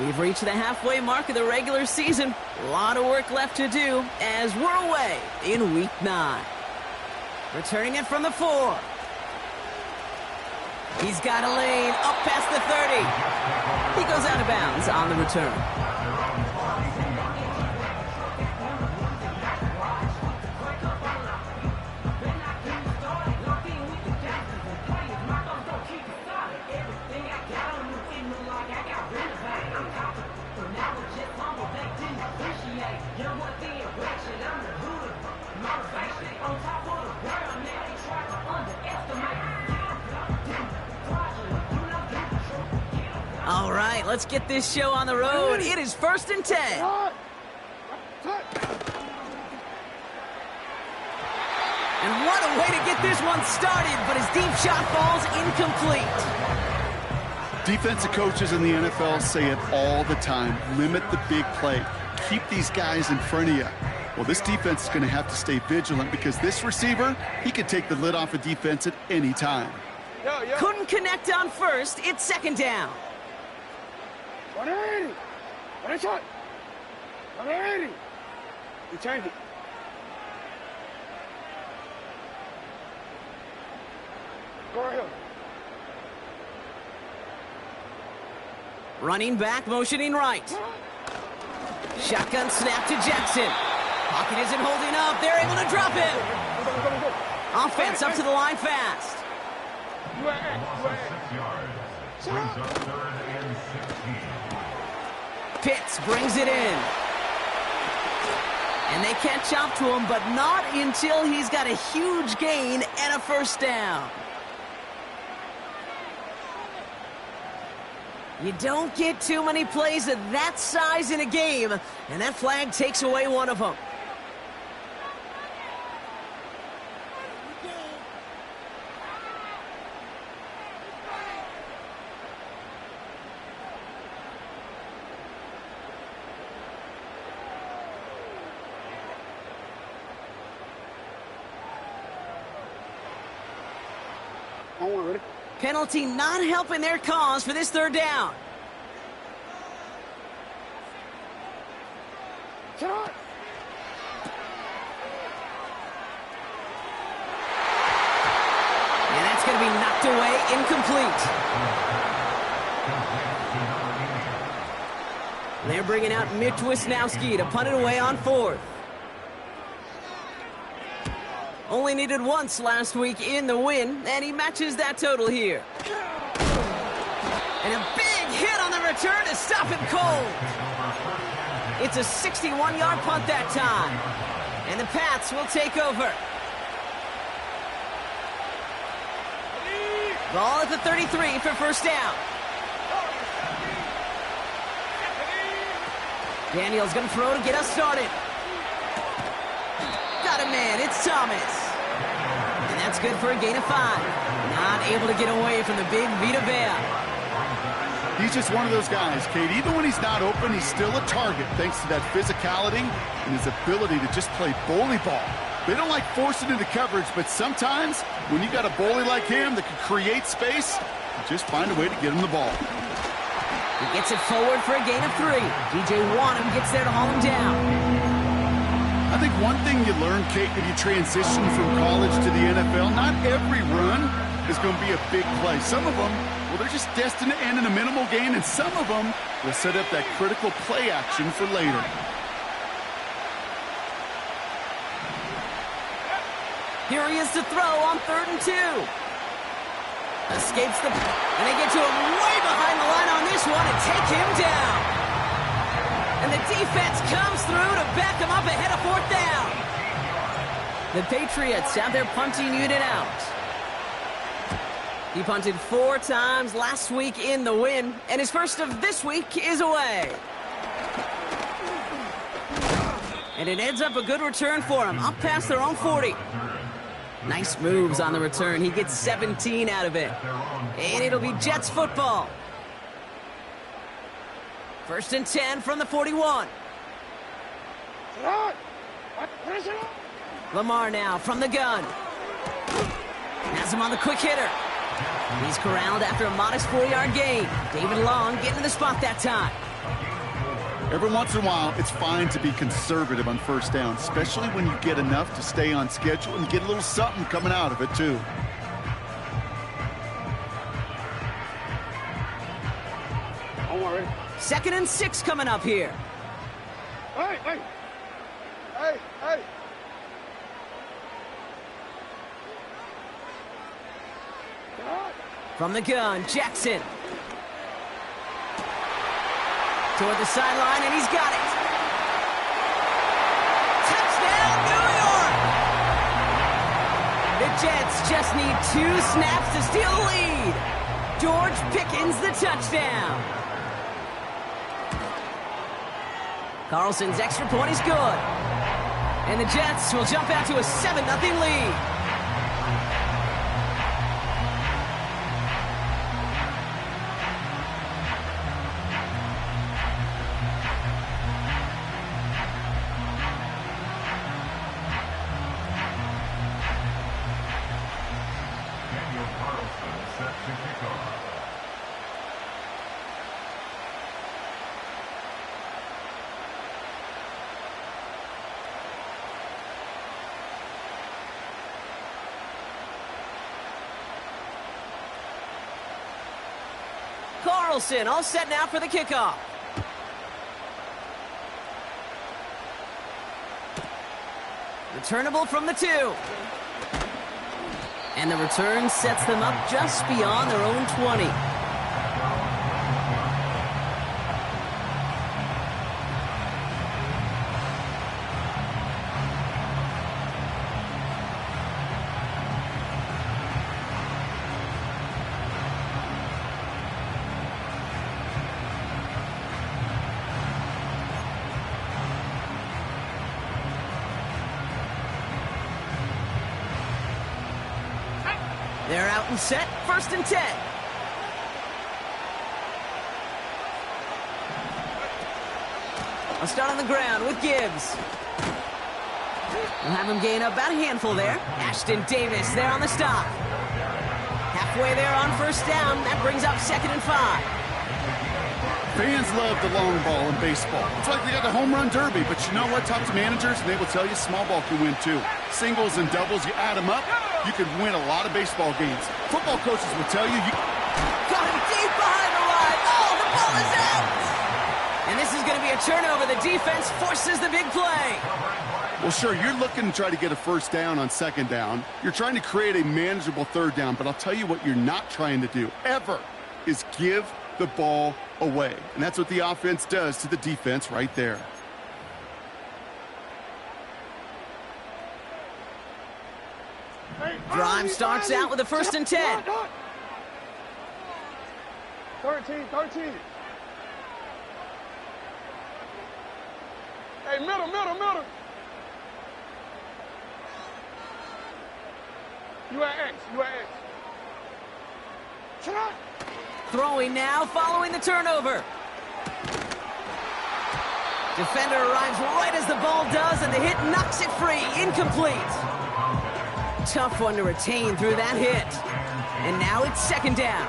We've reached the halfway mark of the regular season. A lot of work left to do as we're away in Week 9. Returning it from the 4. He's got a lane up past the 30. He goes out of bounds on the return. All right, let's get this show on the road. It is 1st and 10. And what a way to get this one started, but his deep shot falls incomplete. Defensive coaches in the NFL say it all the time. Limit the big play. Keep these guys in front of you. Well, this defense is going to have to stay vigilant because this receiver, he could take the lid off a defense at any time. Couldn't connect on first. It's 2nd down. 180. One shot. 180. You change it. Go ahead. Running back, motioning right. Shotgun snap to Jackson. Pocket isn't holding up. They're able to drop him. Offense up to the line fast. Pitts brings it in. And they catch up to him, but not until he's got a huge gain and a 1st down. You don't get too many plays of that size in a game, and that flag takes away one of them. Penalty not helping their cause for this 3rd down. And that's going to be knocked away, incomplete. They're bringing out Mitch Wisnowski to punt it away on 4th. Only needed once last week in the win, and he matches that total here. And a big hit on the return to stop him cold. It's a 61-yard punt that time. And the Pats will take over. Ball at the 33 for 1st down. Daniel's going to throw to get us started. Got a man, it's Thomas. And that's good for a gain of 5. Not able to get away from the big Vita Vea. He's just one of those guys, Kate. Even when he's not open, he's still a target thanks to that physicality and his ability to just play bully ball. They don't like forcing into coverage, but sometimes when you got a bully like him that can create space, you just find a way to get him the ball. He gets it forward for a gain of 3. DJ Wanham gets there to haul him down. I think one thing you learn, Kate, when you transition from college to the NFL, not every run is going to be a big play. Some of them, well, they're just destined to end in a minimal gain, and some of them will set up that critical play action for later. Here he is to throw on 3rd and 2. Escapes the... And they get to him way behind the line on this one and take him down. And the defense comes through to back him up ahead of 4th down. The Patriots have their punting unit out. He punted 4 times last week in the win, and his first of this week is away. And it ends up a good return for him, up past their own 40. Nice moves on the return. He gets 17 out of it. And it'll be Jets football. 1st and 10 from the 41. Lamar now from the gun. Has him on the quick hitter. He's corralled after a modest 4-yard gain. David Long getting to the spot that time. Every once in a while, it's fine to be conservative on first down, especially when you get enough to stay on schedule and get a little something coming out of it, too. Don't worry. 2nd and 6 coming up here. Hey, hey. Hey, hey. From the gun, Jackson. Toward the sideline, and he's got it. Touchdown, New York! The Jets just need 2 snaps to steal the lead. George Pickens, the touchdown. Carlson's extra point is good. And the Jets will jump out to a 7-0 lead. Carlson all set now for the kickoff. Returnable from the 2. And the return sets them up just beyond their own 20. They're out and set, 1st and 10. I'll start on the ground with Gibbs. We'll have him gain about a handful there. Ashton Davis there on the stop. Halfway there on 1st down. That brings up 2nd and 5. Fans love the long ball in baseball. It's like they got the home run derby, but you know what? Talk to managers, and they will tell you small ball can win, too. Singles and doubles, you add them up, you can win a lot of baseball games. Football coaches will tell you... Got him deep behind the line. Oh, the ball is out! And this is going to be a turnover. The defense forces the big play. Well, sure, you're looking to try to get a 1st down on 2nd down. You're trying to create a manageable 3rd down, but I'll tell you what you're not trying to do, ever, is give the ball away. And that's what the offense does to the defense right there. Drive starts out with a 1st and 10. 13. Hey, middle. You at X. Shut up. Throwing now, following the turnover. Defender arrives right as the ball does, and the hit knocks it free. Incomplete. Tough one to retain through that hit. And now it's 2nd down.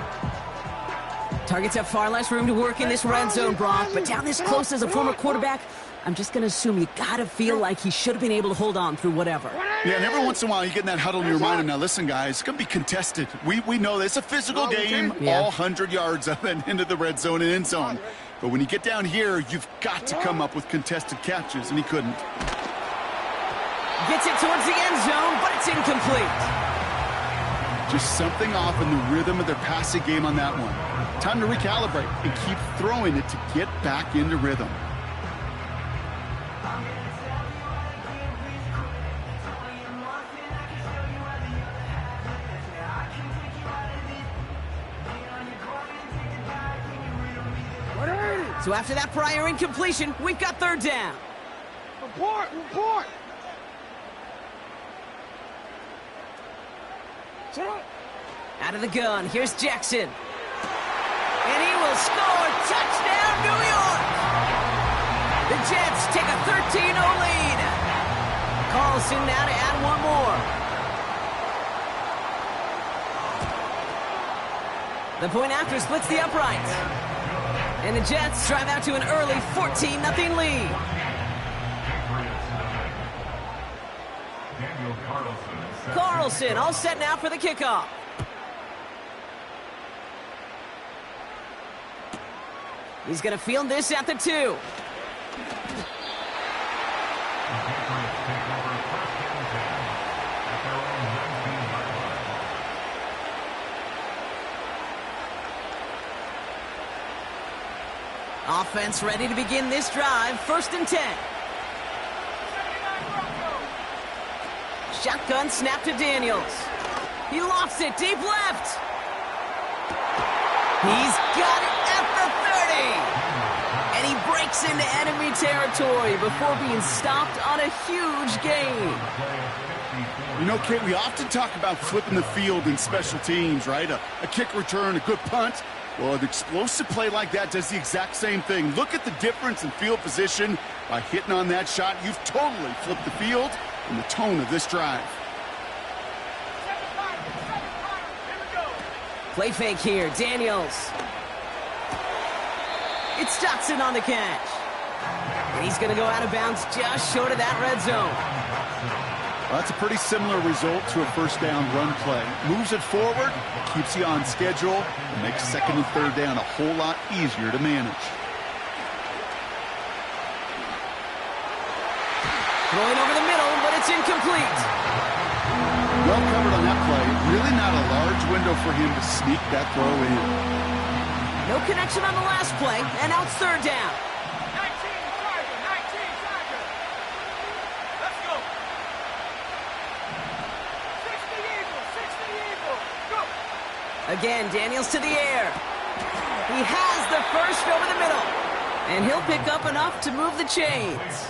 Targets have far less room to work in this red zone, Brock, but down this close as a former quarterback, I'm just going to assume you got to feel like he should have been able to hold on through whatever. Yeah, and every once in a while you get in that huddle and you remind him, now listen, guys, it's going to be contested. We know this. It's a physical game, all 100 yards of it into the red zone and end zone. But when you get down here, you've got to come up with contested catches, and he couldn't. Gets it towards the end zone, but it's incomplete. Just something off in the rhythm of their passing game on that one. Time to recalibrate and keep throwing it to get back into rhythm. So after that prior incompletion, we've got 3rd down. Report. Shut up. Out of the gun, here's Jackson. And he will score. Touchdown, New York! The Jets take a 13-0 lead. Carlson now to add one more. The point after splits the uprights. And the Jets drive out to an early 14-0 lead. Carlson all set now for the kickoff. He's going to field this at the 2. Offense ready to begin this drive. 1st and 10. Shotgun snap to Daniels. He lofts it deep left. He's got it at the 30. And he breaks into enemy territory before being stopped on a huge gain. You know, Kate, we often talk about flipping the field in special teams, right? A kick return, a good punt. Well, an explosive play like that does the exact same thing. Look at the difference in field position. By hitting on that shot, you've totally flipped the field and the tone of this drive. Play fake here, Daniels. It's Dotson on the catch. And he's going to go out of bounds just short of that red zone. Well, that's a pretty similar result to a first down run play. Moves it forward, keeps you on schedule, and makes 2nd and 3rd down a whole lot easier to manage. Throwing over the middle, but it's incomplete. Well covered on that play. Really not a large window for him to sneak that throw in. No connection on the last play, and now it's 3rd down. 19 Tiger. Let's go. 60 Eagle. Go. Again, Daniels to the air. He has the first over the middle. And he'll pick up enough to move the chains.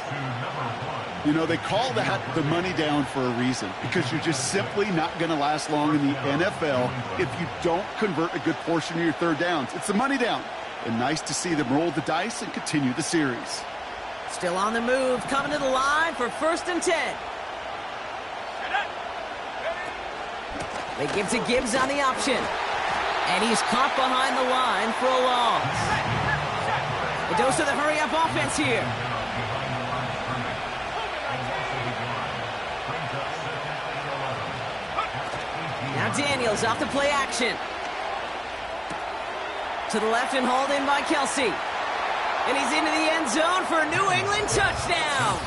You know, they call that the money down for a reason, because you're just simply not going to last long in the NFL if you don't convert a good portion of your 3rd downs. It's the money down. And nice to see them roll the dice and continue the series. Still on the move, coming to the line for 1st and 10. They give to Gibbs on the option. And he's caught behind the line for a loss. A dose of the hurry-up offense here. Now Daniels off the play action. To the left and hauled in by Kelsey. And he's into the end zone for a New England touchdown.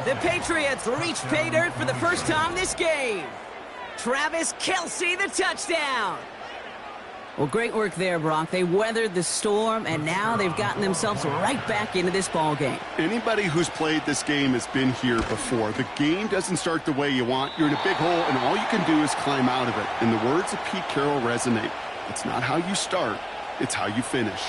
The Patriots reach pay dirt for the first time this game. Travis Kelsey, the touchdown. Well, great work there, Brock. They weathered the storm, and now they've gotten themselves right back into this ball game. Anybody who's played this game has been here before. The game doesn't start the way you want. You're in a big hole, and all you can do is climb out of it. And the words of Pete Carroll resonate. It's not how you start, it's how you finish.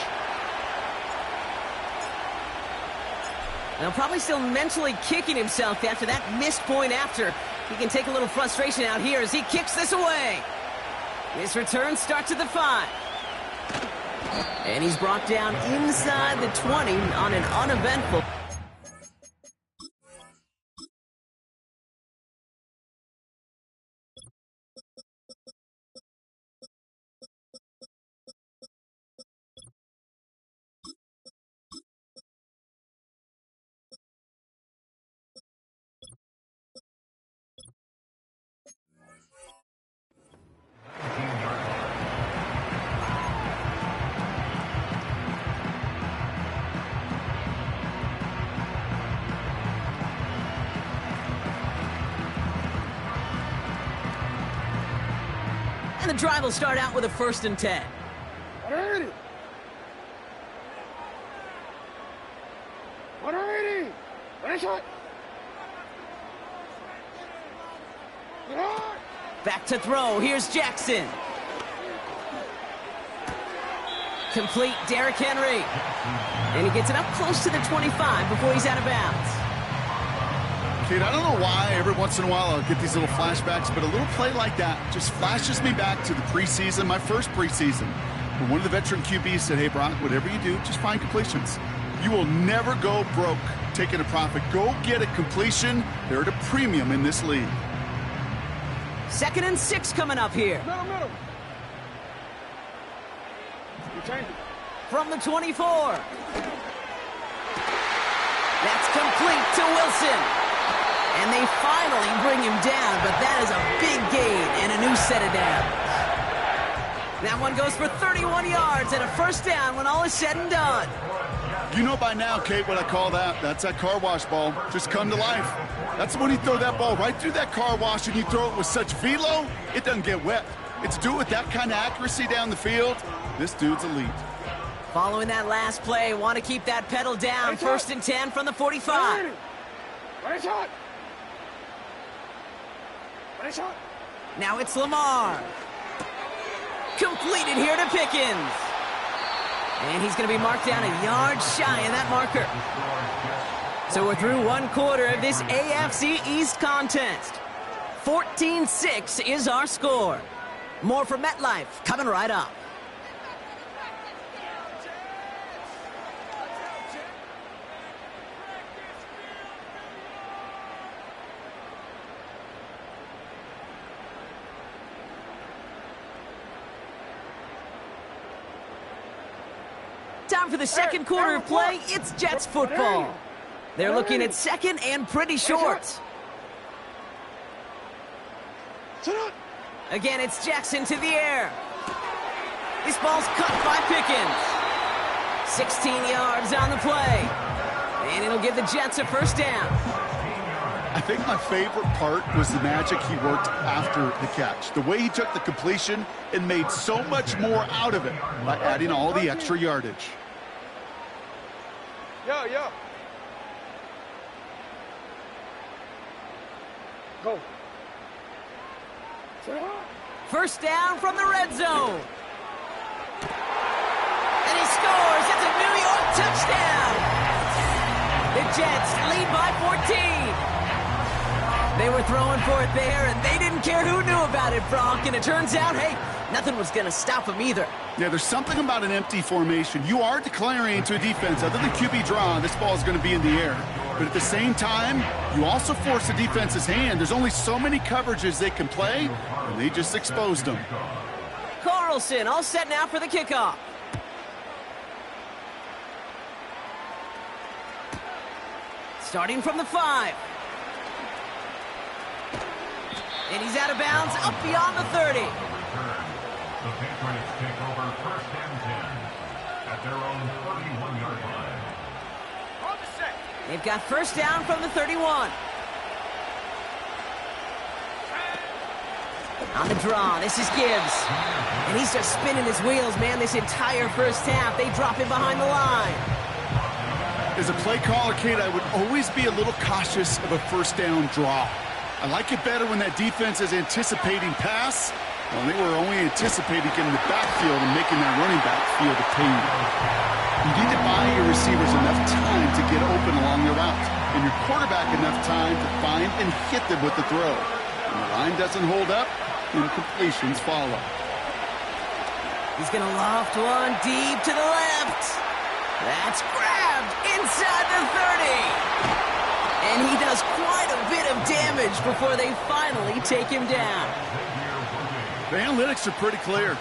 Now, probably still mentally kicking himself after that missed point after. He can take a little frustration out here as he kicks this away. His return starts at the 5. And he's brought down inside the 20 on an uneventful. And the drive will start out with a 1st and 10. Back to throw. Here's Jackson. Complete, Derrick Henry. And he gets it up close to the 25 before he's out of bounds. Kate, I don't know why every once in a while I'll get these little flashbacks, but a little play like that just flashes me back to the preseason, my first preseason. When one of the veteran QBs said, hey, Brock, whatever you do, just find completions. You will never go broke taking a profit. Go get a completion. They're at a premium in this league. 2nd and 6 coming up here. Middle. You change it. from the 24. That's complete to Wilson. And they finally bring him down, but that is a big gain and a new set of downs. That one goes for 31 yards and a first down when all is said and done. You know by now, Kate, what I call that. That's that car wash ball. Just come to life. That's when you throw that ball right through that car wash and you throw it with such velo, it doesn't get wet. It's do it with that kind of accuracy down the field. This dude's elite. Following that last play, want to keep that pedal down. First and 10 from the 45. Right shot. Right shot. Now it's Lamar. Completed here to Pickens. And he's going to be marked down a yard shy of that marker. So we're through one quarter of this AFC East contest. 14-6 is our score. More from MetLife coming right up. Time for the second quarter of play. It's Jets football. They're looking at second and pretty short. Again, it's Jackson to the air. This ball's cut by Pickens. 16 yards on the play. And it'll give the Jets a first down. I think my favorite part was the magic he worked after the catch. The way he took the completion and made so much more out of it by adding all the extra yardage. Yo. Go. First down from the red zone. And he scores. It's a New York touchdown. The Jets lead by 14. They were throwing for it there, and they didn't care who knew about it, Bronk. And it turns out, hey, nothing was going to stop them either. Yeah, there's something about an empty formation. You are declaring to a defense, other than QB draw, this ball is going to be in the air. But at the same time, you also force the defense's hand. There's only so many coverages they can play, and they just exposed them. Carlson all set now for the kickoff. Starting from the 5. And he's out of bounds, up beyond the 30. The Patriots take over first and 10 at their own 31-yard line. They've got first down from the 31. On the draw, this is Gibbs. And he's just spinning his wheels, man, this entire first half. They drop him behind the line. As a play caller, Kate, I would always be a little cautious of a first down draw. I like it better when that defense is anticipating pass. Well, they were only anticipating getting the backfield and making that running back feel the pain. You need to buy your receivers enough time to get open along their route, and your quarterback enough time to find and hit them with the throw. When the line doesn't hold up, incompletions follow. He's going to loft one deep to the left. That's grabbed inside the 30. And he does quite a bit of damage before they finally take him down. The analytics are pretty clear.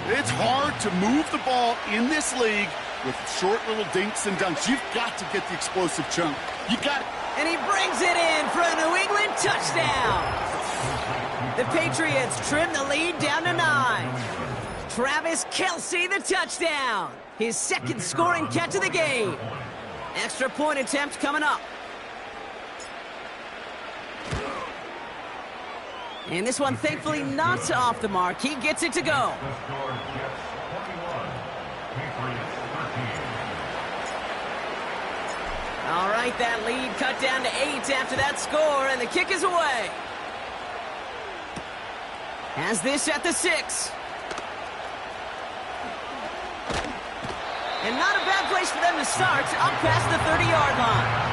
It's hard to move the ball in this league with short little dinks and dunks. You've got to get the explosive chunk. You got it. And he brings it in for a New England touchdown. The Patriots trim the lead down to 9. Travis Kelce, the touchdown. His second scoring catch of the game. Extra point attempt coming up. And this one, thankfully, not off the mark. He gets it to go. All right, that lead cut down to 8 after that score, and the kick is away. Has this at the 6. And not a bad place for them to start, up past the 30-yard line.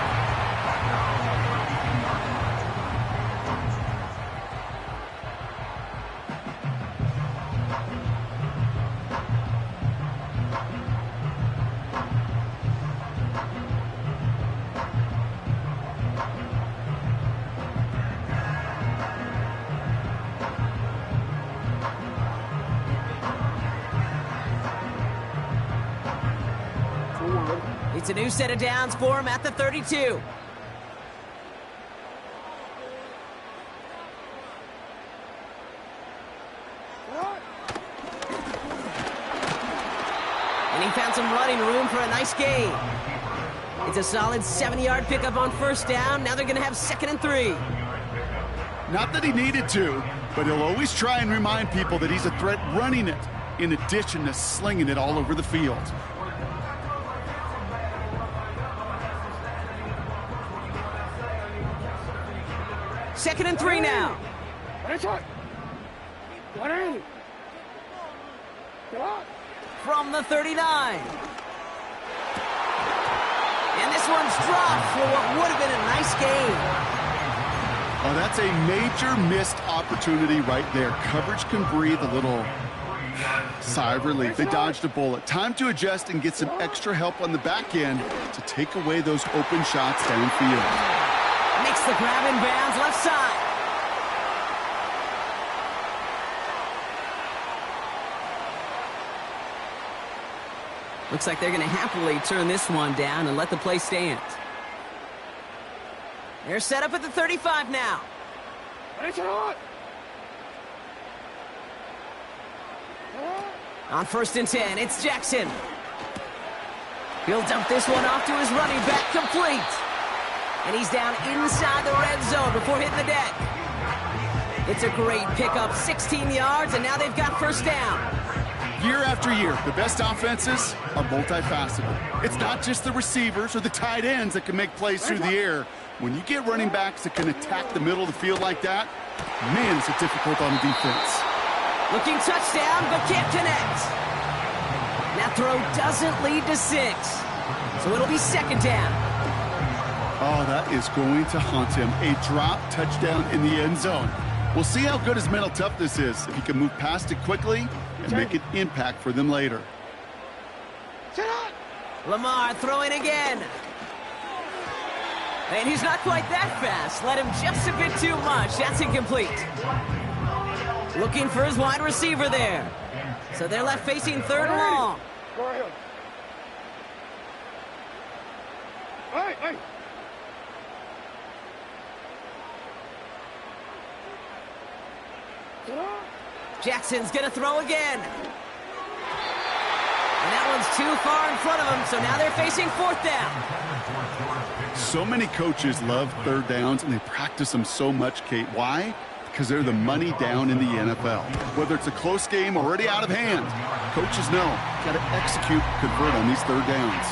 It's a new set of downs for him at the 32. And he found some running room for a nice gain. It's a solid 70-yard pickup on first down. Now they're going to have 2nd and 3. Not that he needed to, but he'll always try and remind people that he's a threat running it, in addition to slinging it all over the field. Second and 3 now. From the 39. And this one's dropped for what would have been a nice gain. Oh, that's a major missed opportunity right there. Coverage can breathe a little sigh of relief. They dodged a bullet. Time to adjust and get some extra help on the back end to take away those open shots downfield. Makes the grab in bounds left side. Looks like they're going to happily turn this one down and let the play stand. They're set up at the 35 now. On 1st and 10, it's Jackson. He'll dump this one off to his running back, complete. And he's down inside the red zone before hitting the deck. It's a great pickup, 16 yards, and now they've got 1st down. Year after year, the best offenses are multifaceted. It's not just the receivers or the tight ends that can make plays through the air. When you get running backs that can attack the middle of the field like that, man, is it difficult on the defense. Looking touchdown, but can't connect. That throw doesn't lead to 6. So it'll be 2nd down. Oh, that is going to haunt him. A drop touchdown in the end zone. We'll see how good his mental toughness is, if he can move past it quickly and make an impact for them later. Lamar throwing again. And he's not quite that fast. Let him just a bit too much. That's incomplete. Looking for his wide receiver there. So they're left facing 3rd and long. Jackson's gonna throw again. And that one's too far in front of him, so now they're facing 4th down. So many coaches love 3rd downs, and they practice them so much, Kate. Why? Because they're the money down in the NFL. Whether it's a close game already out of hand, coaches know got to execute, convert on these 3rd downs.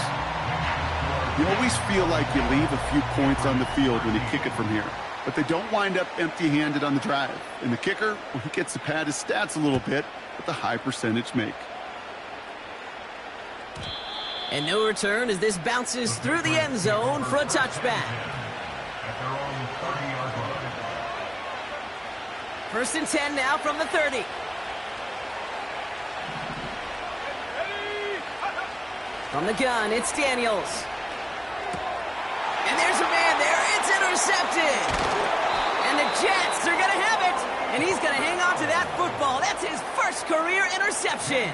You always feel like you leave a few points on the field when you kick it from here, but they don't wind up empty-handed on the drive. And the kicker, well, he gets to pad his stats a little bit with a high percentage make. And no return as this bounces through the end zone for a touchback. 1st and 10 now from the 30. From the gun, it's Daniels. And there's a man there. It's intercepted. And the Jets are going to have it. And he's going to hang on to that football. That's his first career interception.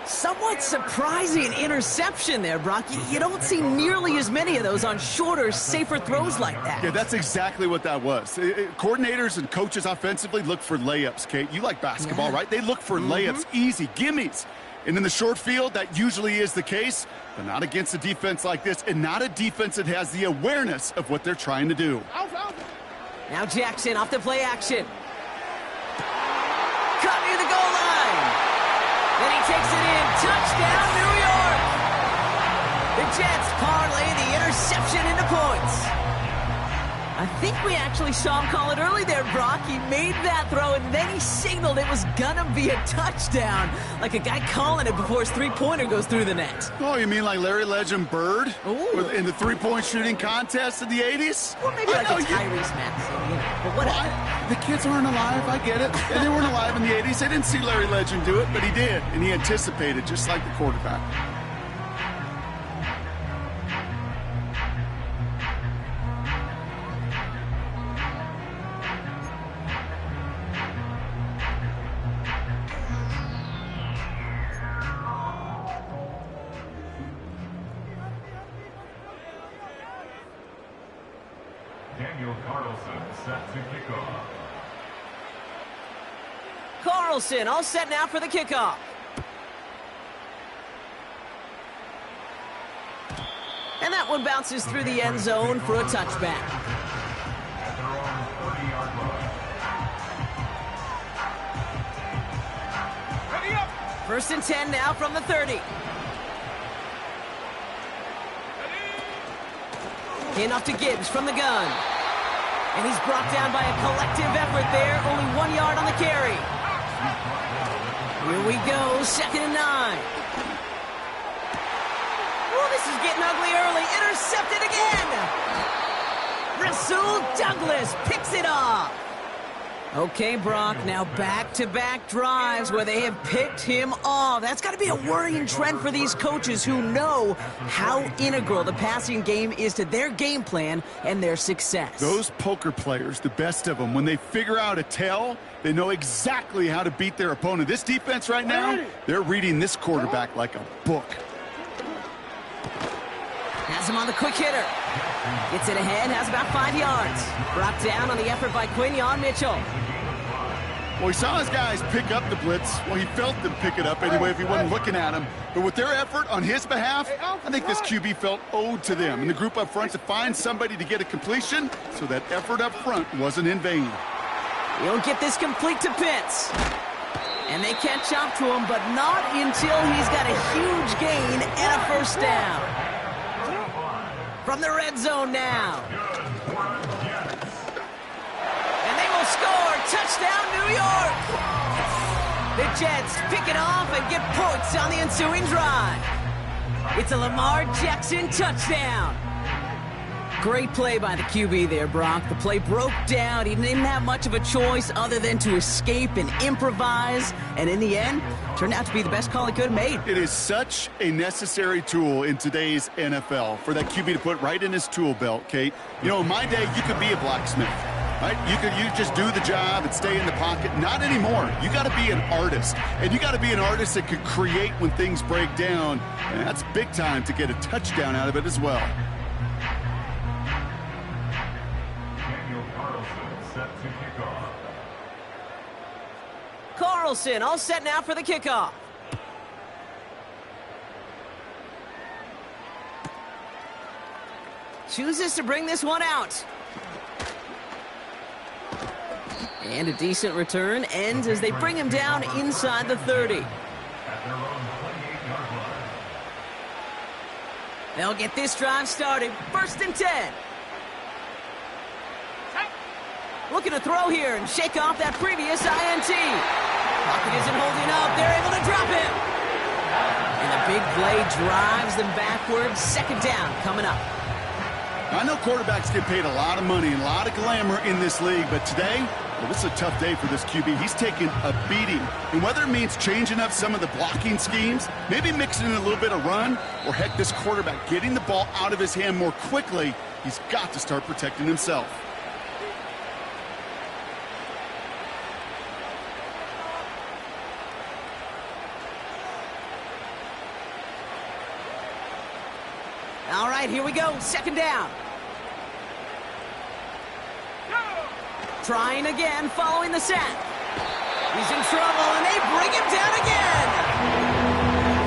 Somewhat surprising interception there, Brock. You don't see nearly as many of those on shorter, safer throws like that. Yeah, that's exactly what that was. Coordinators and coaches offensively look for layups, Kate. You like basketball, right? They look for layups, easy, gimmies. And in the short field, that usually is the case, but not against a defense like this, and not a defense that has the awareness of what they're trying to do. Now Jackson off the play action. Cut near the goal line. Then he takes it in. Touchdown, New York. The Jets parlay the interception into points. I think we actually saw him call it early there, Brock. He made that throw, and then he signaled it was going to be a touchdown. Like a guy calling it before his three-pointer goes through the net. Oh, you mean like Larry Legend Bird in the three-point shooting contest in the 80s? Well, maybe like a Tyrese Maxey, you know, but whatever. The kids aren't alive, I get it. And they weren't alive in the 80s. They didn't see Larry Legend do it, but he did. And he anticipated, just like the quarterback. Daniel Carlson set to kick off. Carlson all set now for the kickoff. And that one bounces through the end zone for a touchback. At their own 40-yard line. Ready up. 1st and 10 now from the 30. In off to Gibbs from the gun. And he's brought down by a collective effort there. Only 1 yard on the carry. Here we go, 2nd and 9. Oh, this is getting ugly early. Intercepted again. Rasul Douglas picks it off. Okay, Brock, now back-to-back drives where they have picked him off. That's got to be a worrying trend for these coaches who know how integral the passing game is to their game plan and their success. Those poker players, the best of them, when they figure out a tell, they know exactly how to beat their opponent. This defense right now, they're reading this quarterback like a book. Has him on the quick hitter. Gets it ahead, has about 5 yards. Brought down on the effort by Quinyon Mitchell. Well, he saw his guys pick up the blitz. Well, he felt them pick it up anyway if he wasn't looking at him. But with their effort on his behalf, I think this QB felt owed to them and the group up front to find somebody to get a completion, so that effort up front wasn't in vain. He'll get this complete to Pitts. And they catch up to him, but not until he's got a huge gain and a 1st down. From the red zone now. And they will score. Touchdown, New York. The Jets pick it off and get points on the ensuing drive. It's a Lamar Jackson touchdown. Great play by the QB there, Brock. The play broke down. He didn't have much of a choice other than to escape and improvise. And in the end, turned out to be the best call he could have made. It is such a necessary tool in today's NFL for that QB to put right in his tool belt, Kate. You know, in my day, you could be a blacksmith, right? You just do the job and stay in the pocket. Not anymore. You got to be an artist. And you got to be an artist that could create when things break down. And that's big time to get a touchdown out of it as well. Carlson all set now for the kickoff. Chooses to bring this one out. And a decent return ends as they bring him down inside the 30. They'll get this drive started. 1st and 10. Looking to throw here and shake off that previous INT. Pocket isn't holding up. They're able to drop him. And a big play drives them backwards. 2nd down coming up. I know quarterbacks get paid a lot of money and a lot of glamour in this league, but today, well, this is a tough day for this QB. He's taking a beating. And whether it means changing up some of the blocking schemes, maybe mixing in a little bit of run, or heck, this quarterback getting the ball out of his hand more quickly, he's got to start protecting himself. All right, here we go. 2nd down. Trying again, following the sack. He's in trouble, and they bring him down again.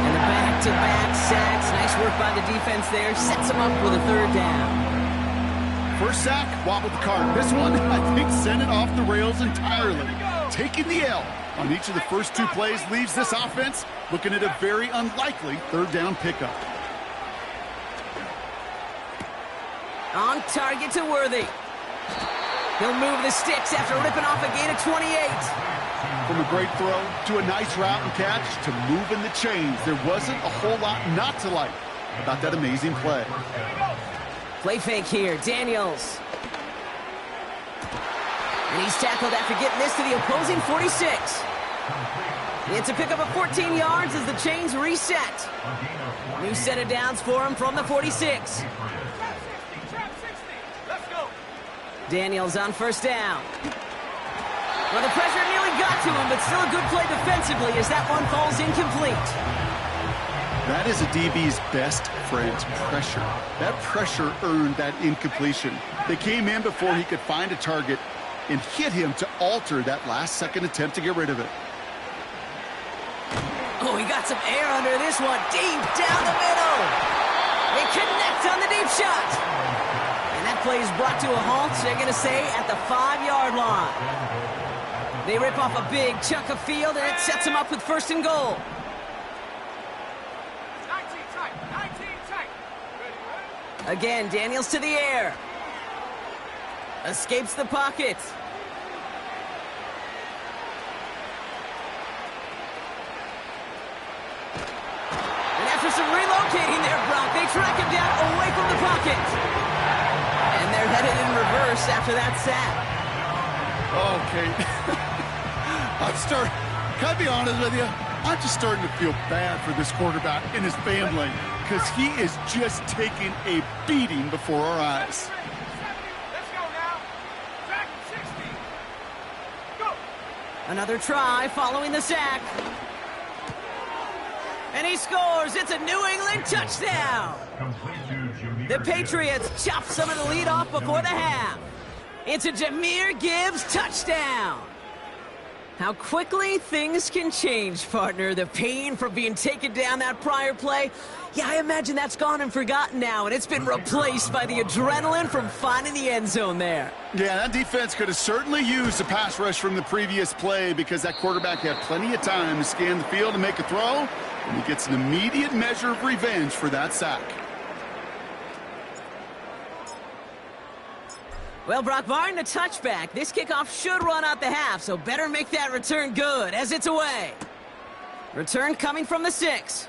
And the back-to-back sacks. Nice work by the defense there. Sets him up with a 3rd down. First sack, wobbled the cart. This one, I think, sent it off the rails entirely. Taking the L on each of the first 2 plays leaves this offense looking at a very unlikely 3rd down pickup. On target to Worthy. He'll move the sticks after ripping off a gain of 28. From a great throw to a nice route and catch to moving the chains, there wasn't a whole lot not to like about that amazing play. Play fake here, Daniels. And he's tackled after getting this to the opposing 46. It's a pickup of 14 yards as the chains reset. New set of downs for him from the 46. Daniels on 1st down. Well, the pressure nearly got to him, but still a good play defensively as that one falls incomplete. That is a DB's best friend, pressure. That pressure earned that incompletion. They came in before he could find a target and hit him to alter that last-second attempt to get rid of it. Oh, he got some air under this one, deep down the middle. They connect on the deep shot. And that play is brought to a halt, they're going to say, at the 5-yard line. They rip off a big chunk of field, and it sets them up with 1st and goal. 19 tight. Again, Daniels to the air. Escapes the pocket. And after some relocating there, Brock, they track him down away from the pocket. And they're headed in reverse after that sack. Okay. Can I be honest with you? I'm just starting to feel bad for this quarterback and his family because he is just taking a beating before our eyes. Let's go now. Back 60. Go. Another try following the sack. And he scores. It's a New England touchdown. The Patriots chop some of the lead off before the half. It's a Jahmyr Gibbs touchdown. How quickly things can change, partner. The pain from being taken down that prior play, yeah, I imagine that's gone and forgotten now, and it's been replaced by the adrenaline from finding the end zone there. Yeah, that defense could have certainly used a pass rush from the previous play because that quarterback had plenty of time to scan the field and make a throw, and he gets an immediate measure of revenge for that sack. Well, Brock, barring the touchback, this kickoff should run out the half, so better make that return good as it's away. Return coming from the 6.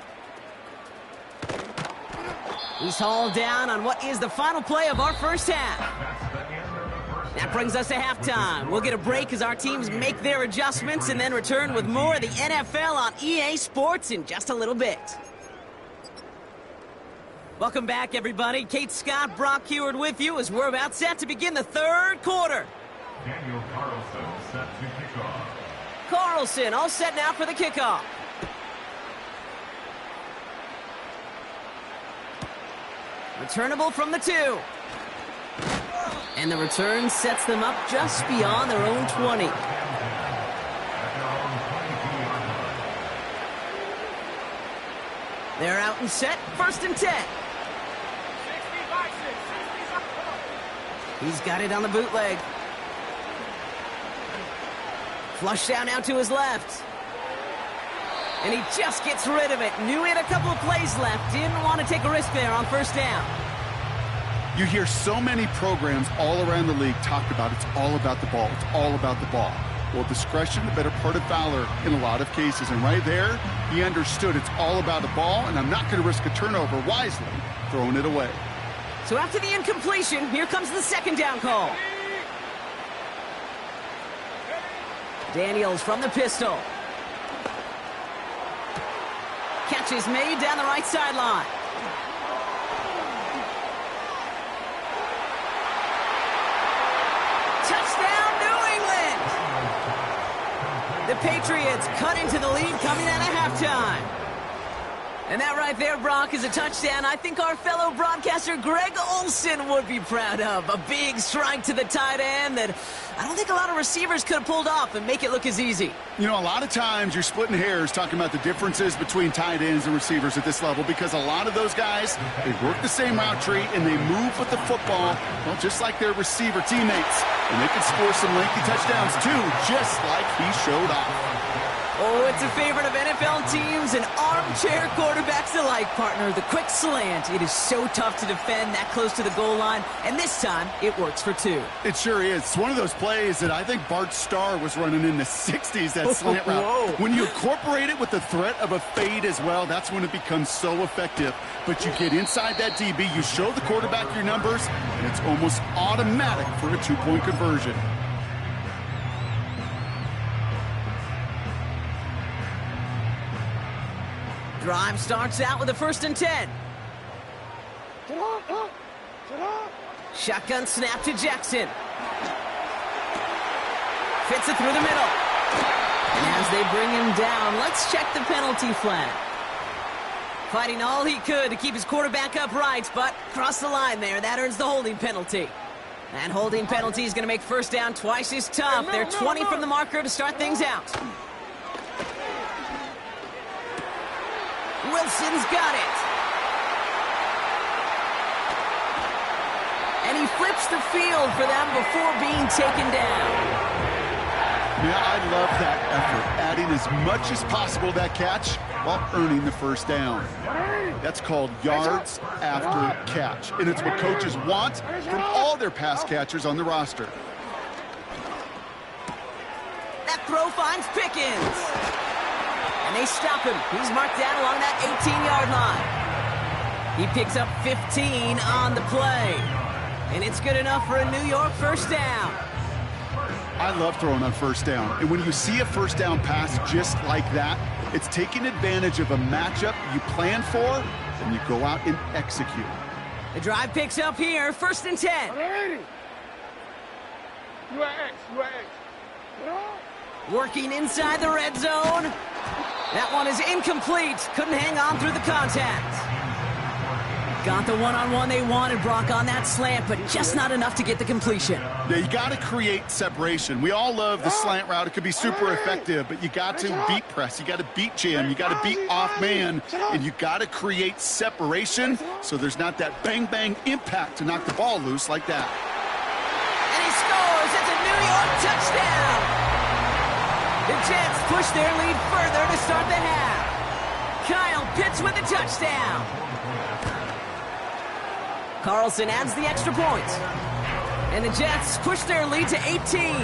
He's hauled down on what is the final play of our first half. That brings us to halftime. We'll get a break as our teams make their adjustments and then return with more of the NFL on EA Sports in just a little bit. Welcome back, everybody. Kate Scott, Brock Heward with you as we're about set to begin the 3rd quarter. Daniel Carlson set to kick off. Carlson all set now for the kickoff. Returnable from the 2. And the return sets them up just beyond their own 20. They're out and set, 1st and 10. He's got it on the bootleg. Flush down now to his left. And he just gets rid of it. Knew he had a couple of plays left. Didn't want to take a risk there on 1st down. You hear so many programs all around the league talk about it's all about the ball. It's all about the ball. Well, discretion, the better part of valor in a lot of cases. And right there, he understood it's all about the ball, and I'm not going to risk a turnover wisely, throwing it away. So after the incompletion, here comes the 2nd down call. Daniels from the pistol. Catch is made down the right sideline. Touchdown, New England! The Patriots cut into the lead coming out of halftime. And that right there, Brock, is a touchdown I think our fellow broadcaster Greg Olsen would be proud of. A big strike to the tight end that I don't think a lot of receivers could have pulled off and make it look as easy. You know, a lot of times you're splitting hairs talking about the differences between tight ends and receivers at this level because a lot of those guys, they work the same route tree and they move with the football, well, just like their receiver teammates. And they can score some lengthy touchdowns too, just like he showed off. Oh, it's a favorite of NFL teams and armchair quarterbacks alike, partner. The quick slant. It is so tough to defend that close to the goal line, and this time it works for 2. It sure is. It's one of those plays that I think Bart Starr was running in the 60s, that slant route. Whoa. When you incorporate it with the threat of a fade as well, that's when it becomes so effective. But you get inside that DB, you show the quarterback your numbers, and it's almost automatic for a 2-point conversion. Drive starts out with a 1st and 10. Shotgun snap to Jackson. Fits it through the middle. And as they bring him down, let's check the penalty flag. Fighting all he could to keep his quarterback upright, but crossed the line there. That earns the holding penalty. That holding penalty is going to make first down twice as tough. They're 20 from the marker to start things out. Wilson's got it. And he flips the field for them before being taken down. Yeah, I love that effort, adding as much as possible to that catch while earning the first down. That's called yards after catch, and it's what coaches want from all their pass catchers on the roster. That throw finds Pickens. And they stop him. He's marked down along that 18-yard line. He picks up 15 on the play. And it's good enough for a New York first down. I love throwing on first down. And when you see a first down pass just like that, it's taking advantage of a matchup you plan for, and you go out and execute. The drive picks up here, 1st and 10. Working inside the red zone. That one is incomplete. Couldn't hang on through the contact. Got the one-on-one they wanted, Brock, on that slant, but just not enough to get the completion. Yeah, you got to create separation. We all love the slant route. It could be super effective, but you got to beat press. You got to beat jam. You got to beat off man, and you got to create separation so there's not that bang-bang impact to knock the ball loose like that. And he scores. It's a New York touchdown. The Jets push their lead further to start the half. Kyle Pitts with a touchdown. Carlson adds the extra point. And the Jets push their lead to 18.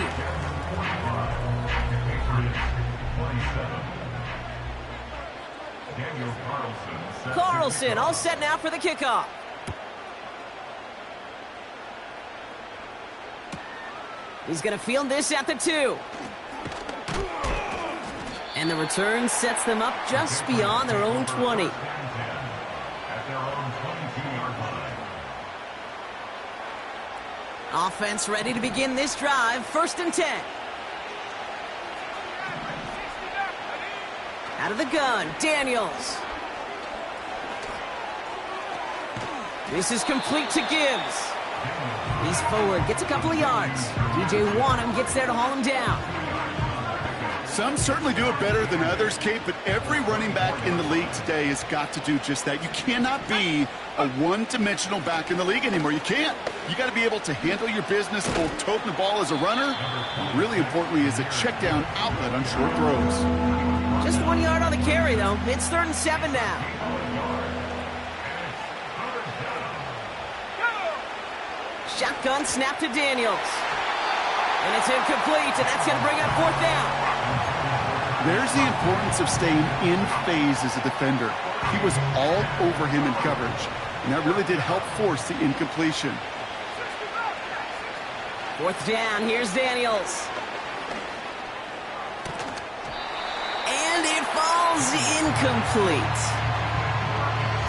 Carlson all set now for the kickoff. He's going to field this at the 2. And the return sets them up just beyond their own 20. Offense ready to begin this drive. 1st and 10. Out of the gun, Daniels. This is complete to Gibbs. He's forward, gets a couple of yards. DJ Wanham gets there to haul him down. Some certainly do it better than others, Kate, but every running back in the league today has got to do just that. You cannot be a one-dimensional back in the league anymore. You can't. You got to be able to handle your business, both toting the ball as a runner, really importantly as a check-down outlet on short throws. Just 1 yard on the carry, though. It's 3rd and 7 now. Shotgun snap to Daniels. And it's incomplete, and that's going to bring up 4th down. There's the importance of staying in phase as a defender. He was all over him in coverage, and that really did help force the incompletion. 4th down, here's Daniels. And it falls incomplete.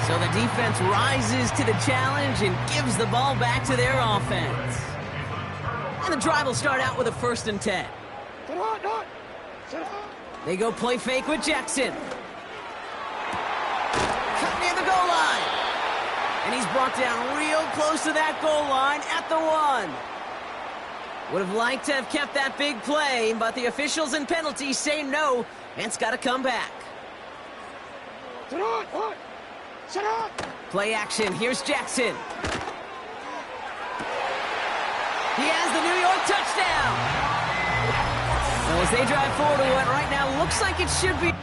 So the defense rises to the challenge and gives the ball back to their offense. And the drive will start out with a 1st and 10. They go play fake with Jackson. Cut near the goal line. And he's brought down real close to that goal line at the 1. Would have liked to have kept that big play, but the officials and penalties say no, and it's got to come back. Play action. Here's Jackson. He has the New York touchdown. So as they drive forward to what right now looks like it should be...